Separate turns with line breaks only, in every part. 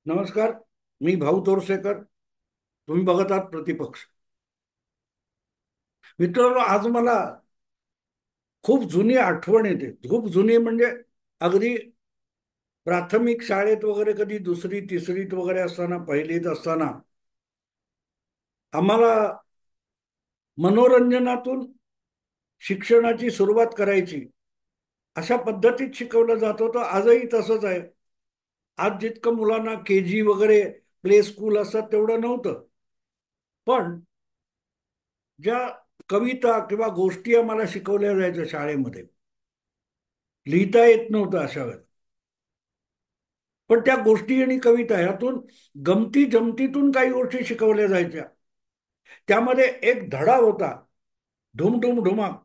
नमस्कार. मी भाऊ तोरसेकर. तुम्ही बघत आहात प्रतिपक्ष. मित्रांनो, आज मला खूप जुनी आठवण येते. खूप जुनी म्हणजे अगदी प्राथमिक शाळेत वगैरे, कधी दुसरी तिसरीत वगैरे असताना, पहिलीत असताना आम्हाला मनोरंजनातून शिक्षणाची सुरुवात करायची अशा पद्धतीत शिकवलं जात होतं. आजही तसंच आहे. आज जितकं मुलांना के जी वगैरे प्ले स्कूल असतात तेवढं नव्हतं. पण ज्या कविता किंवा गोष्टी आम्हाला शिकवल्या जायच्या शाळेमध्ये, लिहिता येत नव्हतं अशा वेळेला, पण त्या गोष्टी आणि कविता यातून गमती जमतीतून काही गोष्टी शिकवल्या जायच्या. त्यामध्ये एक धडा होता, ढुमढुम ढुमाक.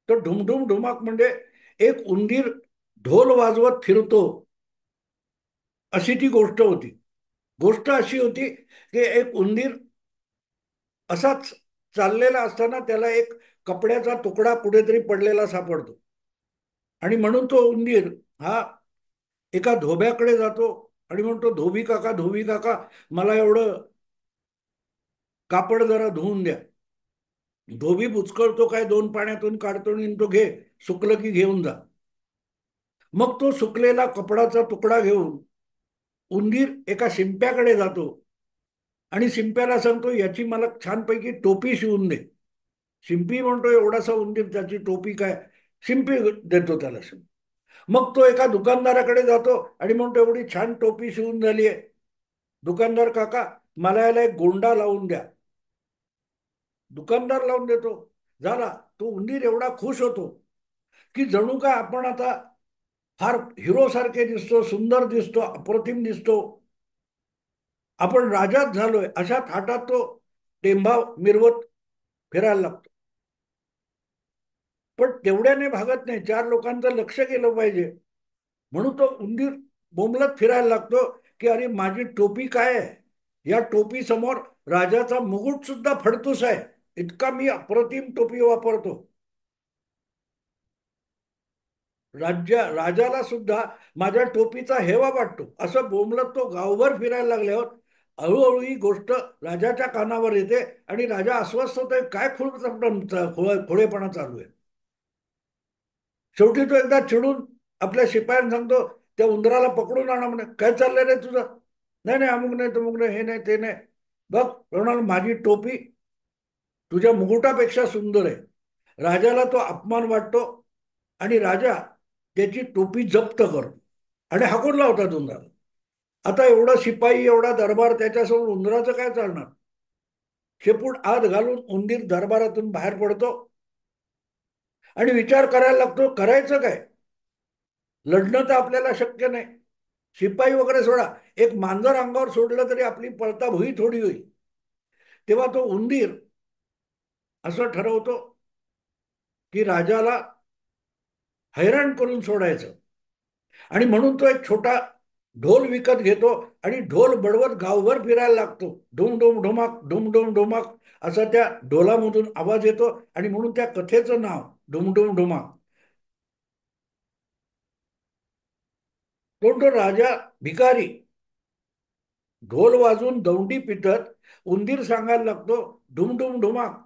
तर ढुमढुम ढुमाक म्हणजे एक उंदीर ढोल वाजवत फिरतो, अशी ती गोष्ट होती. गोष्ट अशी होती की एक उंदीर असाच चाललेला असताना त्याला एक कपड्याचा तुकडा कुठेतरी पडलेला सापडतो. आणि म्हणून तो उंदीर हा एका धोब्याकडे जातो आणि म्हणतो, धोबी काका, धोबी काका, मला एवढं कापड जरा धुवून द्या. धोबी बुचकळतो, काय दोन पाण्यातून काढतो आणि तो, घे, सुकलं की घेऊन जा. मग तो सुकलेला कपडाचा तुकडा घेऊन उंदीर एका शिंप्याकडे जातो आणि शिंप्याला सांगतो, याची मला छानपैकी टोपी शिवून दे. शिंपी म्हणतो, एवढासा उंदीर, त्याची टोपी काय. शिंपी देतो त्याला. मग तो एका दुकानदाराकडे जातो आणि म्हणतो, एवढी छान टोपी शिवून झाली आहे, दुकानदार काका, मला याला एक गोंडा लावून द्या. दुकानदार लावून देतो. झाला. तो उंदीर एवढा खुश होतो की जणू काय आपण आता फार हिरो सारखे दिसतो, सुंदर दिसतो, अप्रतिम दिसतो, आपण राजाच झालोय, अशा थाटात तो टेंभा मिरवत फिरायला लागतो. पण तेवढ्याने भागत नाही, चार लोकांचं लक्ष गेलं पाहिजे म्हणून तो उंदीर बोंबलत फिरायला लागतो की अरे, माझी टोपी काय आहे. या टोपी समोर राजाचा मुकुट सुद्धा फडतूस आहे, इतका मी अप्रतिम टोपी वापरतो. राजाला सुद्धा माझ्या टोपीचा हेवा वाटतो. असं बोंबलत तो गावभर फिरायला लागल्यावर हळूहळू ही गोष्ट राजाच्या कानावर येते आणि राजा अस्वस्थ होतोय, काय खोळेपणा चालू आहे. शेवटी तो एकदा चिडून आपल्या शिपायांना सांगतो, त्या उंदराला पकडून आणा म्हणे. काय चाललंय रे तुझं. नाही नाही, अमुक नाही तमुक नाही, हे नाही ते नाही. बघ म्हणाल, माझी टोपी तुझ्या मुकुटापेक्षा सुंदर आहे. राजाला तो अपमान वाटतो आणि राजा त्याची टोपी जप्त करतो आणि हाकून लावतात उंदराला. आता एवढा शिपाई, एवढा दरबार त्याच्यासमोर उंदराचं काय चालणार. शेपूट आत घालून उंदीर दरबारातून बाहेर पडतो आणि विचार करायला लागतो, करायचं काय. लढणं तर आपल्याला शक्य नाही. शिपाई वगैरे सोडा, एक मांजर अंगावर सोडलं तरी आपली पळता भुई थोडी होईल. तेव्हा तो उंदीर असं ठरवतो की राजाला हैराण करून सोडायचं. आणि म्हणून तो एक छोटा ढोल विकत घेतो आणि ढोल बडवत गावभर फिरायला लागतो. ढुम ढुम ढुमाक, ढुम ढुम ढुमाक, असा त्या ढोलामधून आवाज येतो आणि म्हणून त्या कथेचं नाव ढुम ढुम ढुमाक. तो राजा भिकारी ढोल वाजून दौंडी पिटत उंदीर सांगायला लागतो, ढुम ढुम ढुमाक,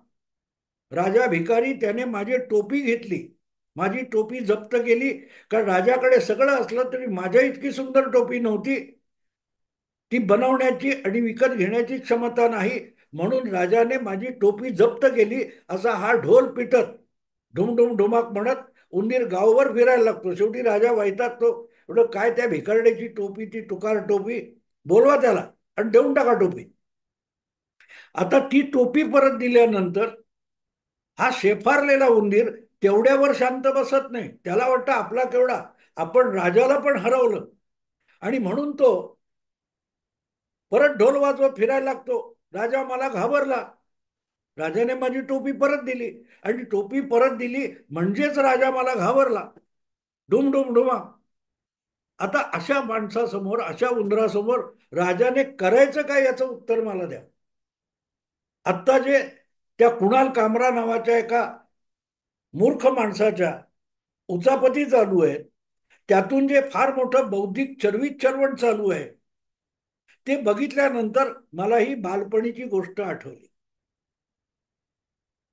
राजा भिकारी, त्याने माझी टोपी घेतली, माझी टोपी जप्त केली. कारण राजाकडे सगळं असलं तरी माझ्या इतकी सुंदर टोपी नव्हती. ती बनवण्याची आणि विकत घेण्याची क्षमता नाही, म्हणून राजाने माझी टोपी जप्त केली. असा हा ढोल पिटत ढुमढुम ढुमाक म्हणत उंदीर गावभर फिरायला लागतो. शेवटी राजा वैतागतो. एवढं काय त्या भिकारड्याची टोपी, ती टुकार टोपी, बोलवा त्याला आणि देऊन टाका टोपी. आता ती टोपी परत दिल्यानंतर हा शेफारलेला उंदीर तेवढ्यावर शांत बसत नाही. त्याला वाटतं आपला केवढा, आपण राजाला पण हरवलं. आणि म्हणून तो परत ढोल वाजवत फिरायला लागतो. राजा मला घाबरला, राजाने माझी टोपी परत दिली आणि टोपी परत दिली म्हणजेच राजा मला घाबरला. डुम डुम डुमा. आता अशा माणसासमोर, अशा उंदरासमोर राजाने करायचं काय, याचं उत्तर मला द्या. आत्ता जे त्या कुणाल कामरा नावाच्या एका मूर्ख माणसाच्या उचापती चालू आहेत, त्यातून जे फार मोठं बौद्धिक चरवित चरवण चालू आहे, ते बघितल्यानंतर मला ही बालपणीची गोष्ट आठवली.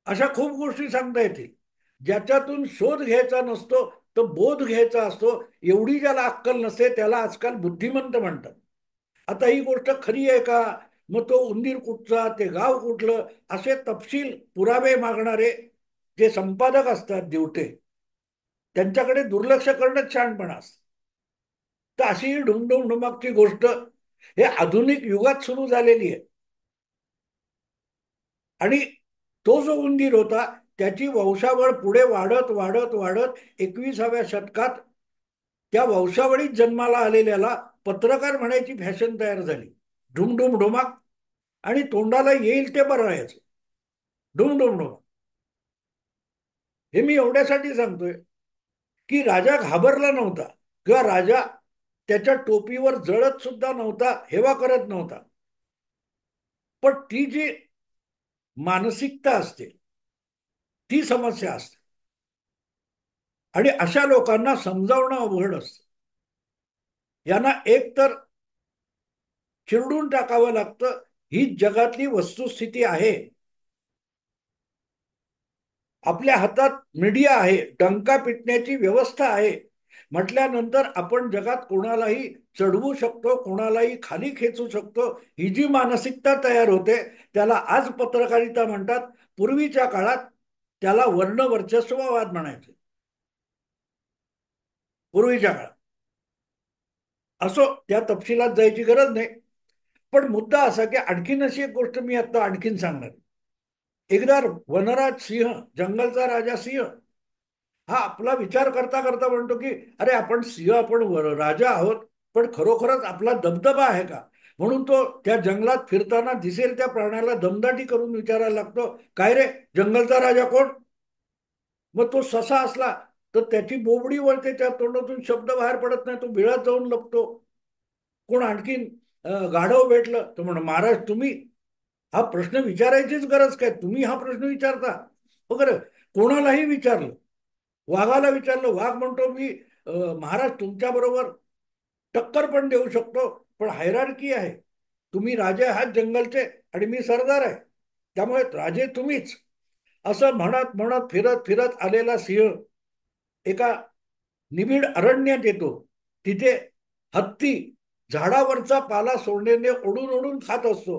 अशा खूप गोष्टी सांगता येतील ज्याच्यातून शोध घ्यायचा नसतो तर बोध घ्यायचा असतो. एवढी ज्याला अक्कल नसते त्याला आजकाल बुद्धिमंत म्हणतात. आता ही गोष्ट खरी आहे का, मग तो उंदीर कुठचा, ते गाव कुठलं, असे तपशील पुरावे मागणारे जे संपादक असतात दिवटे, त्यांच्याकडे दुर्लक्ष करणंच शहाणपणा असतं. तर अशी ही ढुमढुम ढुमाकची गोष्ट हे आधुनिक युगात सुरू झालेली आहे. आणि तो जो उंदीर होता त्याची वंशावळ पुढे वाढत वाढत वाढत 21व्या शतकात त्या वंशावळीत जन्माला आलेल्याला पत्रकार म्हणायची फॅशन तयार झाली. ढुमढुम ढुमाक, आणि तोंडाला येईल ते बरळायचं. ढुमढुम ढुमाक. हे मी एवढ्यासाठी सांगतोय की राजा घाबरला नव्हता किंवा राजा त्याच्या टोपीवर जळत सुद्धा नव्हता, हेवा करत नव्हता. पण ती जी मानसिकता असते ती समस्या असते. आणि अशा लोकांना समजावणं अवघड असतं. यांना एक तर चिरडून टाकावं लागतं. ही जगातली वस्तुस्थिती आहे. आपल्या हातात मीडिया आहे, डंका पिटण्याची व्यवस्था आहे म्हटल्यानंतर आपण जगात कोणालाही चढवू शकतो, कोणालाही खाली खेचू शकतो. ही जी मानसिकता तयार होते त्याला आज पत्रकारिता म्हणतात. पूर्वीच्या काळात त्याला वर्णवर्चस्ववाद म्हणायचे. पूर्वीच्या काळात असो, त्या तपशिलात जायची गरज नाही. पण मुद्दा असा की आणखीन अशी एक गोष्ट मी आता आणखीन सांगणार. एकदा वनराज सिंह, जंगलचा राजा सिंह, हा आपला विचार करता करता म्हणतो की अरे आपण सिंह, आपण राजा आहोत, पण खरोखरच आपला दबदबा आहे का. म्हणून तो त्या जंगलात फिरताना दिसेल त्या प्राण्याला दमदाटी करून विचारायला लागतो, काय रे, जंगलचा राजा कोण. मग तो ससा असला तर त्याची बोबडी वळते, त्या तोंडातून शब्द बाहेर पडत नाही, तो बिळात जाऊन लपतो. कोण आणखीन गाढव भेटलं तर म्हण, महाराज तुम्ही, हा प्रश्न विचारायचीच गरज काय, तुम्ही हा प्रश्न विचारता वगैरे. कोणालाही विचारलं, वाघाला विचारलं, वाघ म्हणतो मी महाराज तुमच्या बरोबर टक्कर पण देऊ शकतो, पण हायरार्की आहे. तुम्ही राजे आहात जंगलचे आणि मी सरदार आहे, त्यामुळे राजे तुम्हीच. असं म्हणत म्हणत फिरत फिरत आलेला सिंह एका निबिड अरण्यात येतो. तिथे हत्ती झाडावरचा पाला सोंडेने ओढून ओढून खात असतो.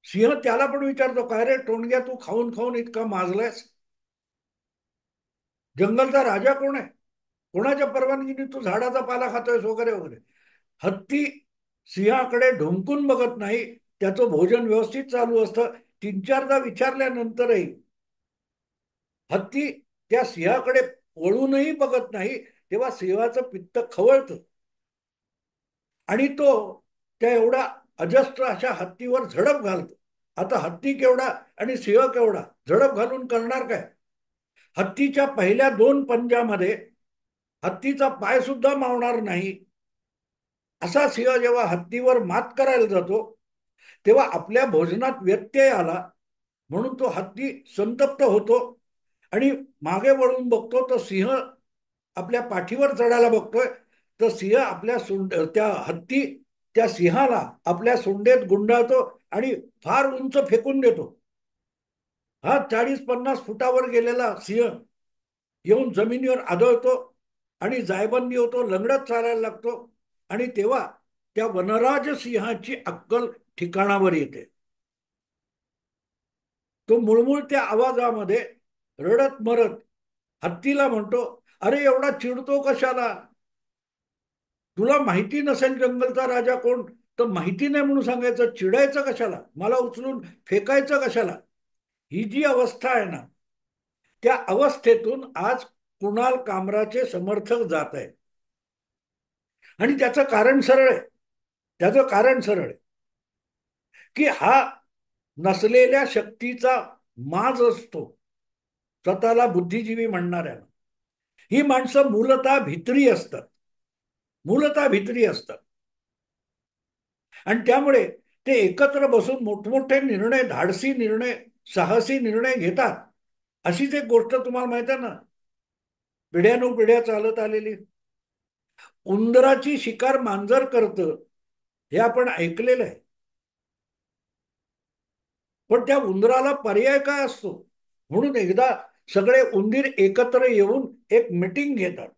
सिंह त्याला पण विचारतो, काय रे टोणग्या, तू खाऊन खाऊन इतका माजलायस, जंगलचा राजा कोण आहे, कोणाच्या परवानगीने तू झाडाचा पाला खातोयस वगैरे वगैरे. हत्ती सिंहाकडे ढोंकून बघत नाही, त्याचं भोजन व्यवस्थित चालू असतं. तीन चारदा विचारल्यानंतरही हत्ती त्या सिंहाकडे वळूनही बघत नाही. तेव्हा सिंहाचं पित्त खवळतं आणि तो त्या एवढा अजस्त्र अशा हत्तीवर झडप घालतो. आता हत्ती केवढा आणि सिंह केवढा, झडप घालून करणार काय. हत्तीच्या पहिल्या दोन पंजामध्ये हत्तीचा पाय सुद्धा मावणार नाही. असा सिंह जेव्हा हत्तीवर मात करायला जातो तेव्हा आपल्या भोजनात व्यत्यय आला म्हणून तो हत्ती संतप्त होतो आणि मागे वळून बघतो तर सिंह आपल्या पाठीवर चढायला बघतोय. तर सिंह आपल्या त्या हत्ती त्या सिंहाला आपल्या सोंडेत गुंडाळतो आणि फार उंच फेकून देतो. हा 40-50 फुटावर गेलेला सिंह येऊन जमिनीवर आदळतो आणि जायबंदी होतो, लंगडत चालायला लागतो. आणि तेव्हा त्या वनराज सिंहाची अक्कल ठिकाणावर येते. तो मुळमुळत्या आवाजामध्ये रडत मरत हत्तीला म्हणतो, अरे एवढा चिडतो कशाला, तुला माहिती नसेल जंगलचा राजा कोण तर माहिती नाही म्हणून सांगायचं, चिडायचं कशाला, मला उचलून फेकायचं कशाला. ही जी अवस्था आहे ना, त्या अवस्थेतून आज कुणाल कामराचे समर्थक जात आहेत. आणि त्याचं कारण सरळ आहे. त्याचं कारण सरळ आहे की हा नसलेल्या शक्तीचा माज असतो स्वतःला बुद्धिजीवी म्हणणाऱ्या. ही माणसं मूलतः भित्री असतात, मूलतः भित्री असतात. आणि त्यामुळे ते एकत्र बसून मोठमोठे निर्णय, धाडसी निर्णय, साहसी निर्णय घेतात. अशीच एक गोष्ट तुम्हाला माहित आहे ना, पिढ्यानुपिढ्या चालत आलेली. उंदराची शिकार मांजर करतं हे आपण ऐकलेलं आहे. पण त्या उंदराला पर्याय काय असतो? म्हणून एकदा सगळे उंदीर एकत्र येऊन एक मिटिंग घेतात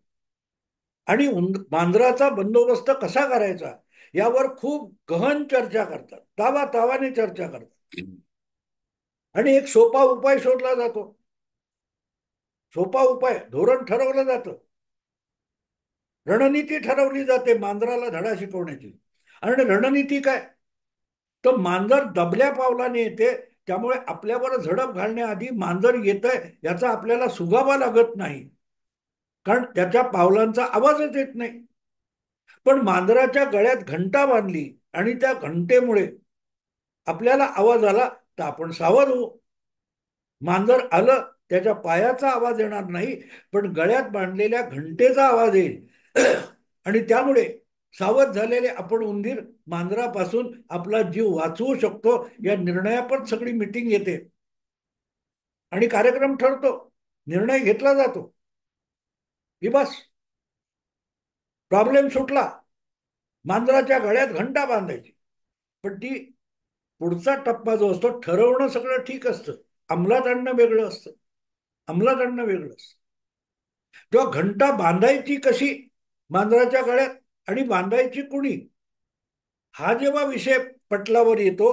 आणि मांजराचा बंदोबस्त कसा करायचा यावर खूप गहन चर्चा करतात, तावातावाने चर्चा करतात. आणि एक सोपा उपाय शोधला जातो. सोपा उपाय, धोरण ठरवलं जातं, रणनीती ठरवली जाते मांजराला धडा शिकवण्याची. आणि रणनीती काय? तर मांजर दबल्या पावलाने येते, त्यामुळे आपल्यावर झडप घालण्याआधी मांजर येतंय याचा आपल्याला सुगावा लागत नाही, कारण त्याच्या पावलांचा आवाजच येत नाही. पण मांजराच्या गळ्यात घंटा बांधली आणि त्या घंटेमुळे आपल्याला आवाज आला तर आपण सावध होऊ. मांजर आलं, त्याच्या पायाचा आवाज येणार नाही, पण गळ्यात बांधलेल्या घंटेचा आवाज येईल. आणि त्यामुळे सावध झालेले आपण उंदीर मांजरापासून आपला जीव वाचवू शकतो या निर्णयापर सगळी मिटिंग येते आणि कार्यक्रम ठरतो, निर्णय घेतला जातो की बस प्रॉब्लेम सुटला. मांजराच्या गळ्यात घंटा बांधायची. पण ती पुढचा टप्पा जो असतो, ठरवणं सगळं ठीक असतं, अंमलात आणणं वेगळं असतं. अंमलात आणणं वेगळं असतं. तेव्हा घंटा बांधायची कशी मांजराच्या गळ्यात आणि बांधायची कुणी, हा जेव्हा विषय पटलावर येतो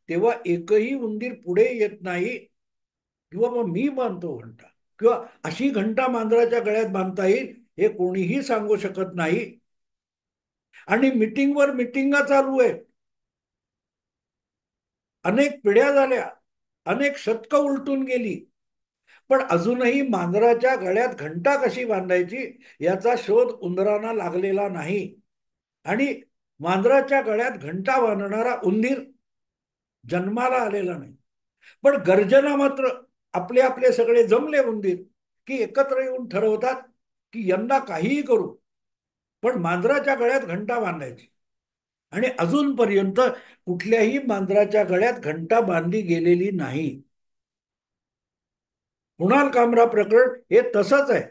तेव्हा एकही उंदीर पुढे येत नाही किंवा मग मी बांधतो घंटा, किंवा अशी घंटा मांजराच्या गळ्यात बांधता येईल हे कोणीही सांगू शकत नाही. आणि मिटिंगवर मिटिंगा चालू आहेत, अनेक पिढ्या झाल्या, अनेक शतकं उलटून गेली, पण अजूनही मांजराच्या गळ्यात घंटा कशी बांधायची याचा शोध उंदरांना लागलेला नाही. आणि मांजराच्या गळ्यात घंटा बांधणारा उंदीर जन्माला आलेला नाही. पण गर्जना मात्र आपले आपले सगळे जमले उंदीर की एकत्र येऊन ठरवतात की यंदा काहीही करू, पण मांजराच्या गळ्यात घंटा बांधायची. आणि अजूनपर्यंत कुठल्याही मांजराच्या गळ्यात घंटा बांधली गेलेली नाही. कुणाल कामरा प्रकरण हे तसंच आहे.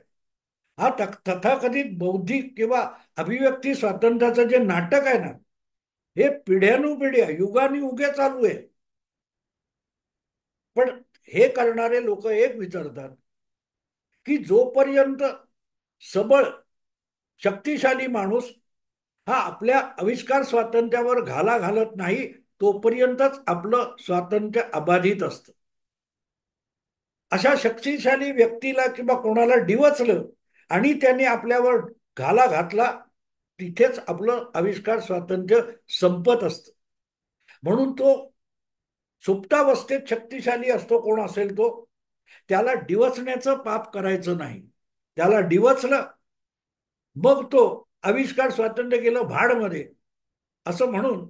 हा तथाकथित बौद्धिक किंवा अभिव्यक्ती स्वातंत्र्याचं जे नाटक आहे ना, हे पिढ्यानुपिढ्या युगानुयुगे चालू आहे. पण हे करणारे लोक एक विचारतात की जोपर्यंत सबळ शक्तिशाली माणूस हा आपल्या आविष्कार स्वातंत्र्यावर घाला घालत नाही तोपर्यंतच आपलं स्वातंत्र्य अबाधित असतं. अशा शक्तिशाली व्यक्तीला किंवा कोणाला डिवचलं आणि त्यांनी आपल्यावर घाला घातला, तिथेच आपलं आविष्कार स्वातंत्र्य संपत असतं. म्हणून तो सुप्तावस्थेत शक्तिशाली असतो कोण असेल तो, त्याला डिवचण्याचं पाप करायचं नाही. त्याला डिवचलं मग तो आविष्कार स्वातंत्र्य गेलं भाडमध्ये असं म्हणून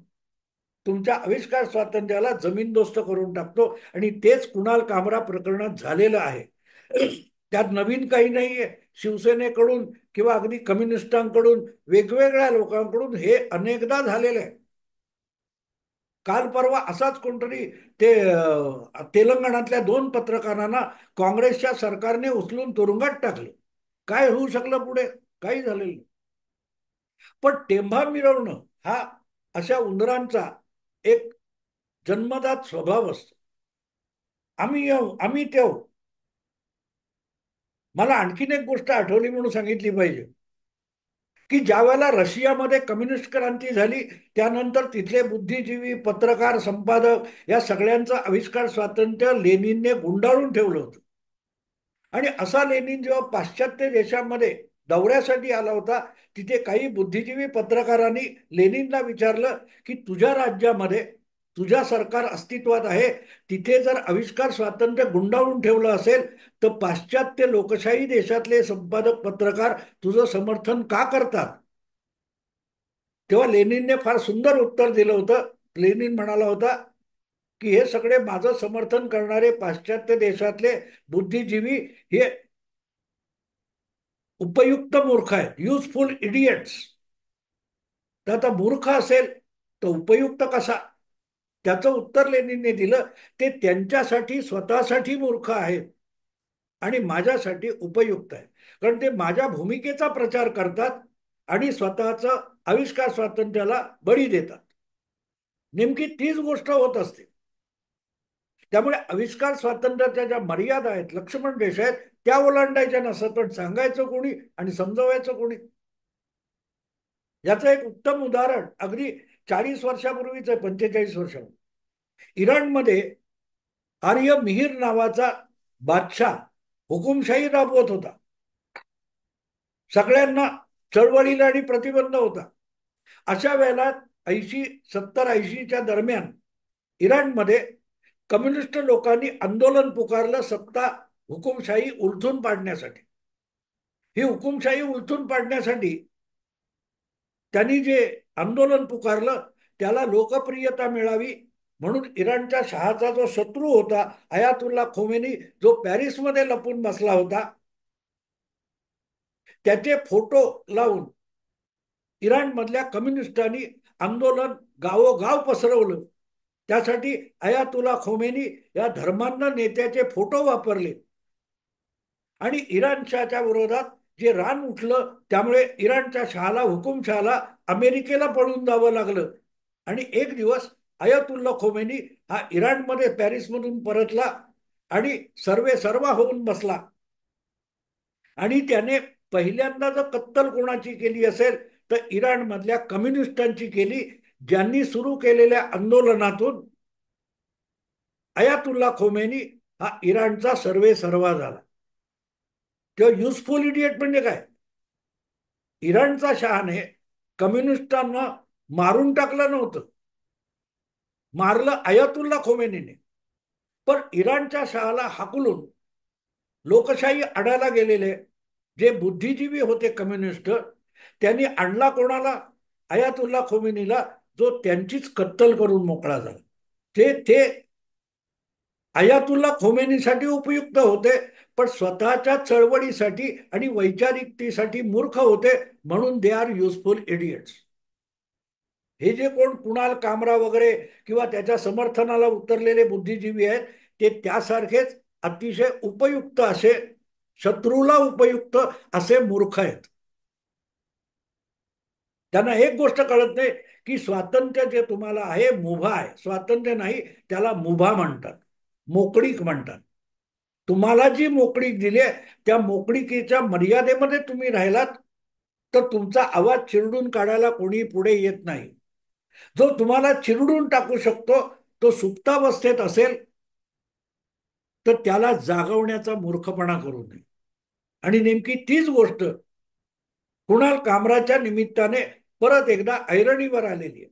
तुमच्या आविष्कार स्वातंत्र्याला जमीनदोस्त करून टाकतो. आणि तेच कुणाल कामरा प्रकरणात झालेलं आहे. त्यात नवीन काही नाहीये. शिवसेनेकडून किंवा अगदी कम्युनिस्टांकडून वेगवेगळ्या लोकांकडून हे अनेकदा झालेलं आहे. काल परवा असाच कोणतरी ते तेलंगणातल्या 2 पत्रकारांना काँग्रेसच्या सरकारने उचलून तुरुंगात टाकले. काय होऊ शकलं पुढे? काही झालेलं नाही. पण टेंभा मिरवणं हा अशा उंदरांचा एक जन्मदात स्वभाव असतो. आम्ही येऊ, आम्ही तेऊ. मला आणखीन एक गोष्ट आठवली म्हणून सांगितली पाहिजे की ज्या वेळेला रशियामध्ये कम्युनिस्ट क्रांती झाली त्यानंतर तिथले बुद्धिजीवी, पत्रकार, संपादक या सगळ्यांचं आविष्कार स्वातंत्र्य लेनिनने गुंडाळून ठेवलं होतं. आणि असा लेनिन जेव्हा पाश्चात्य देशांमध्ये दौऱ्यासाठी आला होता, तिथे काही बुद्धिजीवी पत्रकारांनी लेनिनला विचारलं की तुझ्या राज्यामध्ये तुझ्या सरकार अस्तित्वात आहे, तिथे जर आविष्कार स्वातंत्र्य गुंडाळून ठेवलं असेल तर पाश्चात्य लोकशाही देशातले संपादक, पत्रकार तुझं समर्थन का करतात? तेव्हा लेनिनने फार सुंदर उत्तर दिलं होतं. लेनिन म्हणाला होता की हे सगळे माझं समर्थन करणारे पाश्चात्य देशातले बुद्धिजीवी हे उपयुक्त मूर्ख आहेत, युजफुल इडियट्स. तर आता मूर्ख असेल तर उपयुक्त कसा? त्याचं उत्तर लेनिनने दिलं, ते त्यांच्यासाठी स्वतःसाठी मूर्ख आहेत आणि माझ्यासाठी उपयुक्त आहे. कारण ते माझ्या भूमिकेचा प्रचार करतात आणि स्वतःचं आविष्कार स्वातंत्र्याला बळी देतात. नेमकी तीच गोष्ट होत असते. त्यामुळे आविष्कार स्वातंत्र्याच्या ज्या मर्यादा आहेत, लक्ष्मण रेषा आहेत, त्या ओलांडायच्या नसतात. पण सांगायचं कोणी आणि समजवायचं कोणी? याचं एक उत्तम उदाहरण अगदी 40 वर्षापूर्वीच आहे, 45 वर्षापूर्वी इराणमध्ये आर्य मिहीर नावाचा बादशाह हुकुमशाही राबवत होता. सगळ्यांना चळवळीला आणि प्रतिबंध होता. अशा वेळेला 70-80च्या दरम्यान इराणमध्ये कम्युनिस्ट लोकांनी आंदोलन पुकारलं सत्ता हुकुमशाही उलथून पाडण्यासाठी. ही हुकुमशाही उलथून पाडण्यासाठी त्यांनी जे आंदोलन पुकारलं त्याला लोकप्रियता मिळावी म्हणून इराणच्या शहाचा जो शत्रू होता अयातुल्ला खोमेनी, जो पॅरिसमध्ये लपून बसला होता, त्याचे फोटो लावून इराणमधल्या कम्युनिस्टांनी आंदोलन गावोगाव पसरवलं. त्यासाठी अयातुल्ला खोमेनी या धर्मांध नेत्याचे फोटो वापरले आणि इराणच्या विरोधात जे रान उठलं त्यामुळे इराणच्या शहाला, हुकुमशहाला अमेरिकेला पळून जावं लागलं. आणि एक दिवस अयातुल्ला खोमेनी हा इराणमध्ये पॅरिसमधून परतला आणि सर्वेसर्वा होऊन बसला. आणि त्याने पहिल्यांदा जर कत्तल कोणाची केली असेल तर इराणमधल्या कम्युनिस्टांची केली, ज्यांनी सुरू केलेल्या आंदोलनातून अयातुल्ला खोमेनी हा इराणचा सर्वेसर्वा झाला. तेव्हा युजफुल इडियट म्हणजे काय? इराणचा शहाने कम्युनिस्टांना मारून टाकलं नव्हतं, मारलं अयातुल्ला खोमेनीने. पण इराणच्या शहाला हाकलून लोकशाही आडायला गेलेले जे बुद्धिजीवी होते कम्युनिस्ट, त्यांनी आणला कोणाला? अयातुल्ला खोमेनीला, जो त्यांचीच कत्तल करून मोकळा झाला. ते अयातुल्ला खोमेनीसाठी उपयुक्त होते, पण स्वतःच्या चळवळीसाठी आणि वैचारिकतेसाठी मूर्ख होते. म्हणून दे आर युजफुल इडियट्स. हे जे कोण कुणाल कामरा वगैरे किंवा त्याच्या समर्थनाला उतरलेले बुद्धिजीवी आहेत, ते त्यासारखेच अतिशय उपयुक्त असे, शत्रूला उपयुक्त असे मूर्ख आहेत. त्यांना एक गोष्ट कळत नाही की स्वातंत्र्य जे तुम्हाला आहे मुभा आहे, स्वातंत्र्य नाही, त्याला मुभा म्हणतात, मोकळीक म्हणतात. तुम्हाला जी मोकळीक दिली त्या मोकळीकीच्या मर्यादेमध्ये तुम्ही राहिलात तर तुमचा आवाज चिरडून काढायला कोणी पुढे येत नाही. जो तुम्हाला चिरडून टाकू शकतो तो सुप्तावस्थेत असेल तर त्याला जागवण्याचा मूर्खपणा करू नये. आणि नेमकी तीच गोष्ट कुणाल कामराच्या निमित्ताने परत एकदा ऐरणीवर आलेली आहे.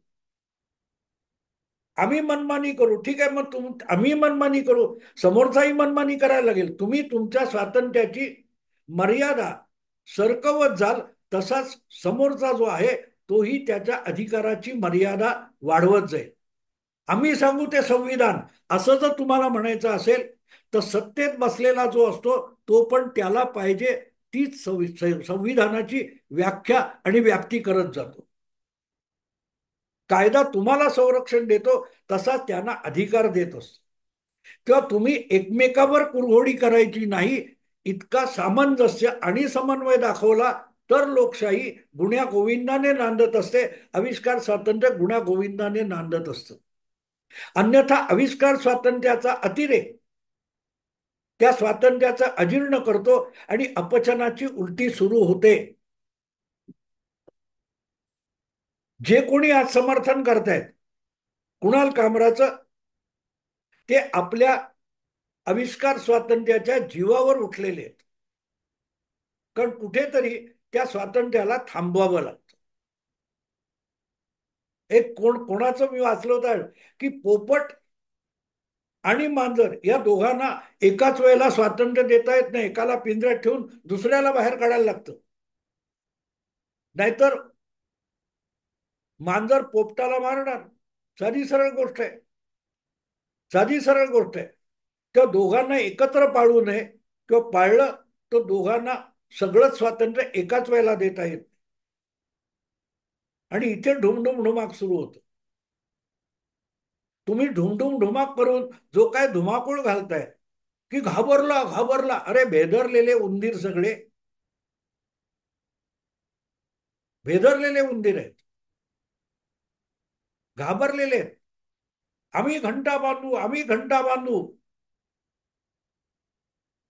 आम्ही मनमानी करू, ठीक आहे, मग आम्ही मनमानी करू, समोरचाही मनमानी करायला लागेल. तुम्ही तुमच्या स्वातंत्र्याची मर्यादा सरकवत जाल तसाच समोरचा जो आहे तोही त्याच्या अधिकाराची मर्यादा वाढवत जाईल. आम्ही सांगू ते संविधान असं जर तुम्हाला म्हणायचं असेल तर सत्तेत बसलेला जो असतो तो पण त्याला पाहिजे तीच संविधानाची व्याख्या आणि व्याप्ती करत जातो. कायदा तुम्हाला संरक्षण देतो तसा त्यांना अधिकार देत असतो. तेव्हा तुम्ही एकमेकावर कुरघोडी करायची नाही, इतका सामंजस्य आणि समन्वय दाखवला तर लोकशाही गुण्या गोविंदाने नांदत असते, आविष्कार स्वातंत्र्य गुण्या गोविंदाने नांदत असतं. अन्यथा आविष्कार स्वातंत्र्याचा अतिरेक त्या स्वातंत्र्याचा अजीर्ण करतो आणि अपचनाची उलटी सुरू होते. जे कोणी आज समर्थन करतायत कुणाल कामराचं, ते आपल्या आविष्कार स्वातंत्र्याच्या जीवावर उठलेले आहेत. कारण कुठेतरी त्या स्वातंत्र्याला थांबवावं लागतं. एक कोणाचं मी वाचलं होतं की पोपट आणि मांजर या दोघांना एकाच वेळेला स्वातंत्र्य देता येत नाही. एकाला पिंजऱ्यात ठेवून दुसऱ्याला बाहेर काढायला लागतं. नाहीतर मांजर पोपटाला मारणार. साधी सरळ गोष्ट आहे, साधी सरळ गोष्ट आहे. त्या दोघांना एकत्र पाळू नये किंवा पाळलं तर दोघांना सगळंच स्वातंत्र्य एकाच वेळेला देता येत. आणि इथे ढुमढुम ढुमाक सुरू होतं. तुम्ही ढुमढुम ढुमाक करून जो काय धुमाकूळ घालताय की घाबरला घाबरला, अरे भेदरलेले उंदीर सगळे. भेदरलेले उंदीर आहेत, घाबरलेले आहेत. आम्ही घंटा बांधू, आम्ही घंटा बांधू.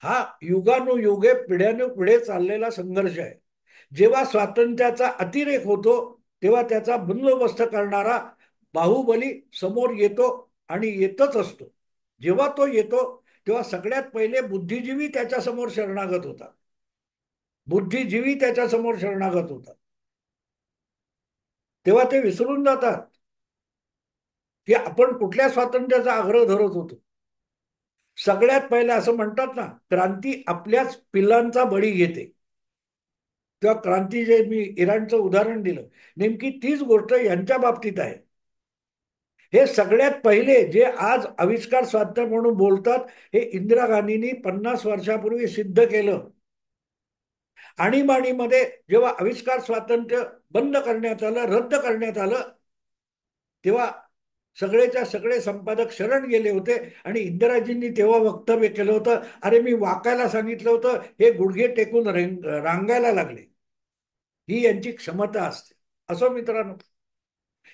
हा युगानुयुगे पिढ्यानुपिढे चाललेला संघर्ष आहे. जेव्हा स्वातंत्र्याचा अतिरेक होतो तेव्हा त्याचा बंदोबस्त करणारा बाहुबली समोर येतो आणि येतच असतो. जेव्हा तो येतो तेव्हा सगळ्यात पहिले बुद्धिजीवी त्याच्या समोर शरणागत होता. बुद्धिजीवी त्याच्या समोर शरणागत होता. तेव्हा ते विसरून जातात की आपण कुठल्या स्वातंत्र्याचा आग्रह धरत होतो. सगळ्यात पहिले असं म्हणतात ना, क्रांती आपल्याच पिल्लांचा बळी घेते. किंवा क्रांती जे मी इराणचं उदाहरण दिलं, नेमकी तीच गोष्ट यांच्या बाबतीत आहे. हे सगळ्यात पहिले जे आज आविष्कार स्वातंत्र्य म्हणून बोलतात, हे इंदिरा गांधींनी 50 वर्षापूर्वी सिद्ध केलं. आणीबाणीमध्ये जेव्हा आविष्कार स्वातंत्र्य बंद करण्यात आलं, रद्द करण्यात आलं, तेव्हा सगळेच्या सगळे संपादक शरण गेले होते आणि इंदिराजींनी तेव्हा वक्तव्य केलं होतं, अरे मी वाकायला सांगितलं होतं, हे गुडघे टेकून रांगायला लागले. ही यांची क्षमता असते. असो मित्रांनो,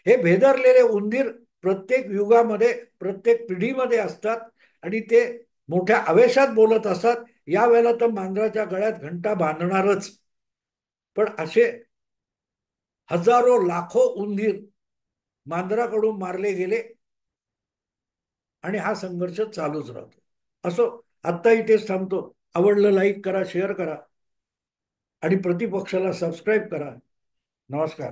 हे भेदरलेले उंदीर प्रत्येक युगामध्ये प्रत्येक पिढीमध्ये असतात आणि ते मोठ्या आवेशात बोलत असतात. यावेळेला तर मांजराच्या गळ्यात घंटा बांधणारच. पण असे हजारो लाखो उंदीर मांजराकडून मारले गेले आणि हा संघर्ष चालूच राहतो. असो, आत्ता इथेच थांबतो. आवडलं लाईक करा, शेअर करा आणि प्रतिपक्षाला सबस्क्राईब करा. नमस्कार.